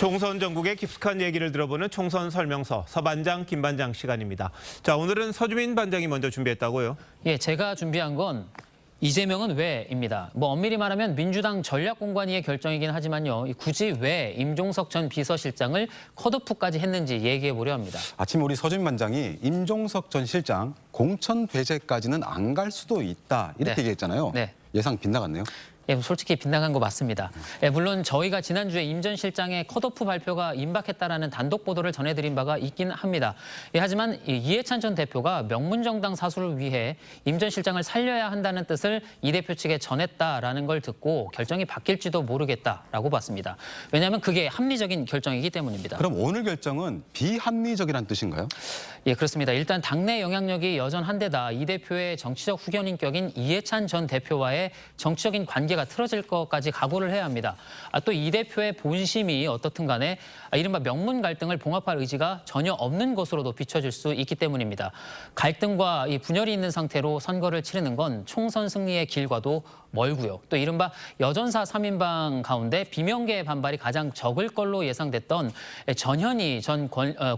총선 전국의 깊숙한 얘기를 들어보는 총선 설명서 서반장, 김반장 시간입니다. 자, 오늘은 서주민 반장이 먼저 준비했다고요? 예, 제가 준비한 건 이재명은 왜입니다. 엄밀히 말하면 민주당 전략공관위의 결정이긴 하지만요. 굳이 왜 임종석 전 비서실장을 컷오프까지 했는지 얘기해 보려 합니다. 아침 우리 서주민 반장이 임종석 전 실장 공천 배제까지는 안 갈 수도 있다 이렇게 네. 얘기했잖아요. 네. 예상 빗나갔네요. 예, 솔직히 빗나간 거 맞습니다. 물론 저희가 지난주에 임 전 실장의 컷오프 발표가 임박했다라는 단독 보도를 전해드린 바가 있긴 합니다. 하지만 이해찬 전 대표가 명문정당 사수를 위해 임 전 실장을 살려야 한다는 뜻을 이 대표 측에 전했다라는 걸 듣고 결정이 바뀔지도 모르겠다라고 봤습니다. 왜냐하면 그게 합리적인 결정이기 때문입니다. 그럼 오늘 결정은 비합리적이라는 뜻인가요? 예, 그렇습니다. 일단 당내 영향력이 여전한 데다 이 대표의 정치적 후견인격인 이해찬 전 대표와의 정치적인 관계가 틀어질 것까지 각오를 해야 합니다. 또 이 대표의 본심이 어떻든 간에 이른바 명문 갈등을 봉합할 의지가 전혀 없는 것으로도 비춰질 수 있기 때문입니다. 갈등과 이 분열이 있는 상태로 선거를 치르는 건 총선 승리의 길과도 멀고요. 또 이른바 여전사 3인방 가운데 비명계의 반발이 가장 적을 걸로 예상됐던 전현희 전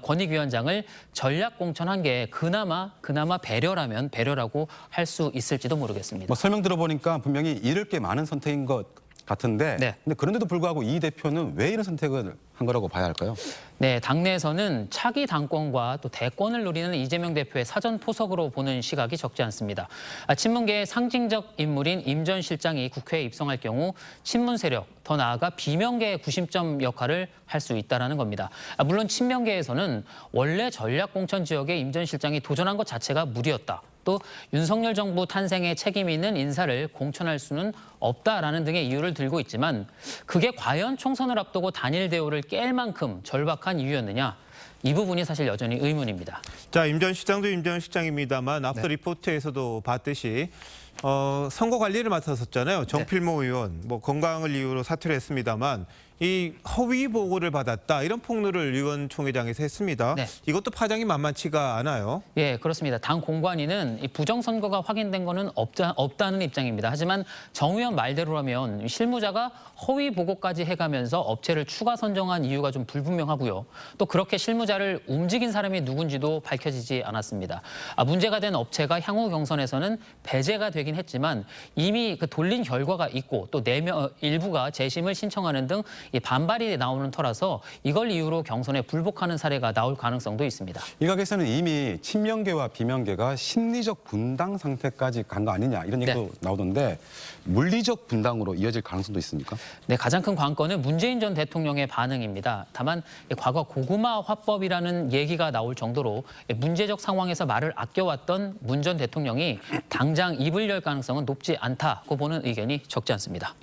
권익위원장을 전략 공천한 게 그나마 배려라면 배려라고 할 수 있을지도 모르겠습니다. 설명 들어보니까 분명히 잃을 게 많은 선택인 것 같은데 네. 근데 그런데도 불구하고 이 대표는 왜 이런 선택을 한 거라고 봐야 할까요? 네, 당내에서는 차기 당권과 또 대권을 노리는 이재명 대표의 사전 포석으로 보는 시각이 적지 않습니다. 친문계의 상징적 인물인 임 전 실장이 국회에 입성할 경우 친문 세력, 더 나아가 비명계의 구심점 역할을 할 수 있다는 겁니다. 물론 친명계에서는 원래 전략공천 지역에 임 전 실장이 도전한 것 자체가 무리였다. 또 윤석열 정부 탄생에 책임이 있는 인사를 공천할 수는 없다라는 등의 이유를 들고 있지만 그게 과연 총선을 앞두고 단일 대우를 깰 만큼 절박한 이유였느냐? 이 부분이 사실 여전히 의문입니다. 자, 임 전 시장도 임 전 시장입니다만 앞서 리포트에서도 봤듯이 선거 관리를 맡았었잖아요. 정필모 의원, 건강을 이유로 사퇴를 했습니다만 이 허위 보고를 받았다 이런 폭로를 의원총회장에서 했습니다. 네. 이것도 파장이 만만치가 않아요. 예, 그렇습니다. 당 공관위는 이 부정선거가 확인된 거는 없다는 입장입니다. 하지만 정 의원 말대로라면 실무자가 허위 보고까지 해가면서 업체를 추가 선정한 이유가 좀 불분명하고요. 또 그렇게 실무자를 움직인 사람이 누군지도 밝혀지지 않았습니다. 문제가 된 업체가 향후 경선에서는 배제가 되긴 했지만 이미 그 돌린 결과가 있고 또 일부가 재심을 신청하는 등 반발이 나오는 터라서 이걸 이유로 경선에 불복하는 사례가 나올 가능성도 있습니다. 일각에서는 이미 친명계와 비명계가 심리적 분당 상태까지 간 거 아니냐 이런 얘기도 나오던데 물리적 분당으로 이어질 가능성도 있습니까? 네, 가장 큰 관건은 문재인 전 대통령의 반응입니다. 다만 과거 고구마 화법이라는 얘기가 나올 정도로 문제적 상황에서 말을 아껴왔던 문 전 대통령이 당장 입을 열 가능성은 높지 않다고 보는 의견이 적지 않습니다.